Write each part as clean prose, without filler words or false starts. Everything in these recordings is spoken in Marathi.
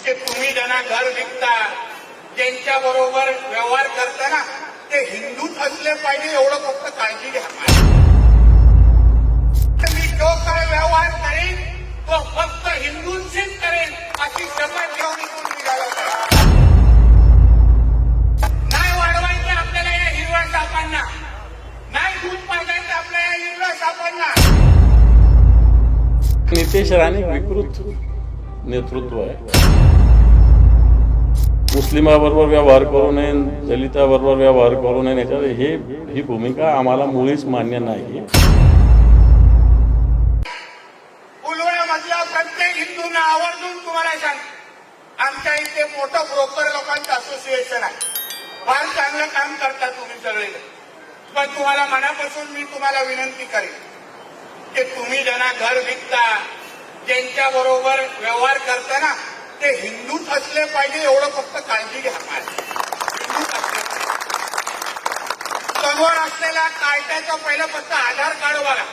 की तुम्ही ज्यांना घर विकता, ज्यांच्या बरोबर व्यवहार करताना ते हिंदूच असले पाहिजे एवढं फक्त काळजी घ्या. मी जो काय व्यवहार करेन तो फक्त हिंदूंशीच करेन अशी शपथ घेऊन इथून निघाला पाहिजे. नाही वाढवायचं आपल्याला या हिरव्या सापांना, नाही दूध पाजायचं आपल्या या हिरव्या सापांना. नितेश राणे विकृत नेतृत्व आहे. मुस्लिमाबरोबर व्यवहार करू नये, दलिताबरोबर व्यवहार करू नये, याच्यात ही भूमिका आम्हाला मुळीच मान्य नाही. पुलवामामधल्या प्रत्येक हिंदूंना आवर्जून तुम्हाला सांग, आमच्या इथे मोठं ब्रोकर लोकांचं असोसिएशन आहे. फार चांगलं काम करता तुम्ही सगळे. पण तुम्हाला मनापासून मी तुम्हाला विनंती करेन की तुम्ही ज्यांना घर विकता, ज्यांच्या बरोबर व्यवहार करताना ते हिंदूच असले पाहिजे एवढं फक्त काळजी घ्या. हिंदूच असले पाहिजे. समोर असलेल्या कायद्याचं पहिलं फक्त आधार कार्ड बघा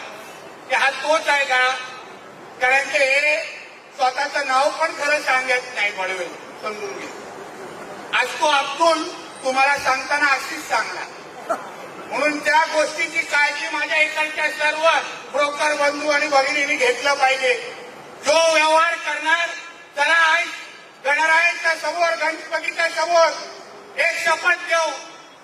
की हा तोच आहे का. कारण ते स्वतःचं नाव पण खरं सांगत नाही. बळवेल समजून घे. आज तो अब्दुल तुम्हाला सांगताना अशीच सांगणार. म्हणून त्या गोष्टीची काळजी माझ्या इकडच्या सर्व ब्रोकर बंधू आणि भगिनींनी घेतलं पाहिजे. जो व्यवहार करणार त्याला आज गणरायाच्या समोर, गणपतीच्या समोर एक शपथ घेऊ.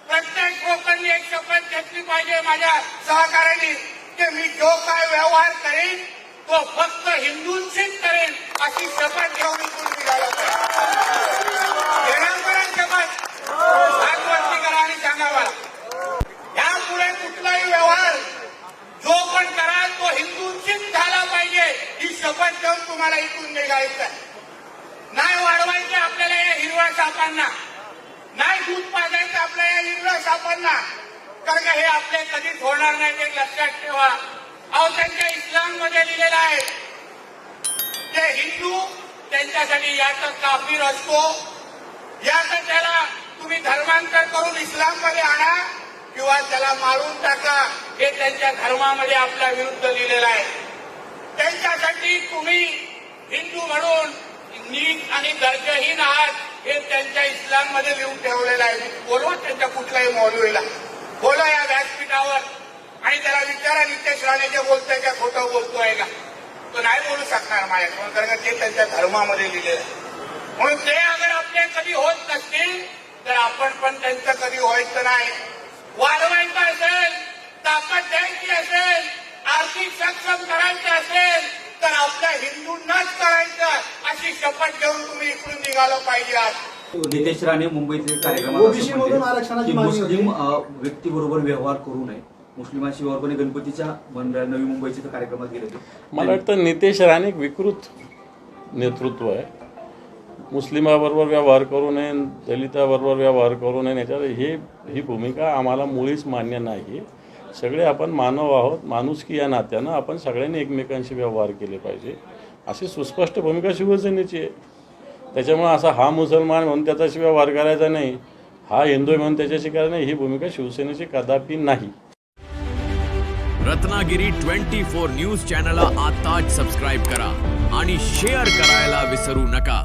प्रत्येक ब्रोकरनी एक शपथ घेतली पाहिजे माझ्या सहकार्याने की मी जो काय व्यवहार करेन तो फक्त हिंदूंशीच करेन अशी शपथ घेऊन इथून निघाला पाहिजे. घेणार शपथ हातवरती करा आणि सांगा मला, यापुढे कुठलाही व्यवहार जो पण करा तो हिंदूंशीच झाला पाहिजे ही शपथ घेऊन तुम्हाला इथून निघायचं आहे. नाही वाढवायचं आपल्याला या हिरव्या सापांना, नाही दूध पाजायचं आपल्या या हिरव्या सापांना. कारण हे आपले कधीच होणार नाही, ते लक्षात ठेवा. अहो, त्यांच्या इस्लाममध्ये लिहिलेलं आहे ते हिंदू त्यांच्यासाठी याचा काफीर असतो, याचं त्याला तुम्ही धर्मांतर करून इस्लाममध्ये आणा किंवा त्याला मारून टाका. हे त्यांच्या धर्मामध्ये आपल्या विरुद्ध लिहिलेलं आहे. त्यांच्यासाठी तुम्ही हिंदू म्हणून नीच आणि दर्जहीन आहात हे त्यांच्या इस्लाममध्ये लिहून ठेवलेलं आहे. बोलवा त्यांच्या कुठल्याही मौलवीला, बोला या व्यासपीठावर आणि त्याला विचारा नितेश राणे जे बोलतोय का खोटं बोलतोय का. तो नाही बोलू शकणार माझ्याकडून, कारण ते त्यांच्या धर्मामध्ये लिहिलेलं आहे. म्हणून ते अगर आपले कधी होत नसतील तर आपण पण त्यांचं कधी व्हायचं नाही. वाढवायचं असेल, ताकद द्यायची असेल, आर्थिक सक्षम करायचं असेल तर आपल्या हिंदूंनाच करायचं अशी शपथ घेऊन तुम्ही इकडून निघालं पाहिजे. आज नितेश राणे मुंबईचे कार्यक्रमात मुस्लिम व्यक्तीबरोबर व्यवहार करू नये, मुस्लिमांशी व्यवहार करू नये, गणपतीच्या नवी मुंबईच्या कार्यक्रमात गेले होते. मला वाटतं नितेश राणे विकृत नेतृत्व आहे. मुस्लिमाबरोबर व्यवहार करू नये, दलिताबरोबर व्यवहार करू नये, याच्यात ही भूमिका आम्हाला मुळीच मान्य नाही. सगळे आपण मानव आहोत. माणुसकी या नात्यानं आपण सगळ्यांनी एकमेकांशी व्यवहार केले पाहिजे अशी सुस्पष्ट भूमिका शिवसेनेची आहे. त्याच्यामुळे असा हा मुसलमान म्हणून त्याच्याशी व्यवहार करायचा नाही, हा हिंदू म्हणून त्याच्याशी करायचा नाही, ही भूमिका शिवसेनेची कदापि नाही. रत्नागिरी 24 न्यूज चॅनलला आताच सबस्क्राईब करा आणि शेअर करायला विसरू नका.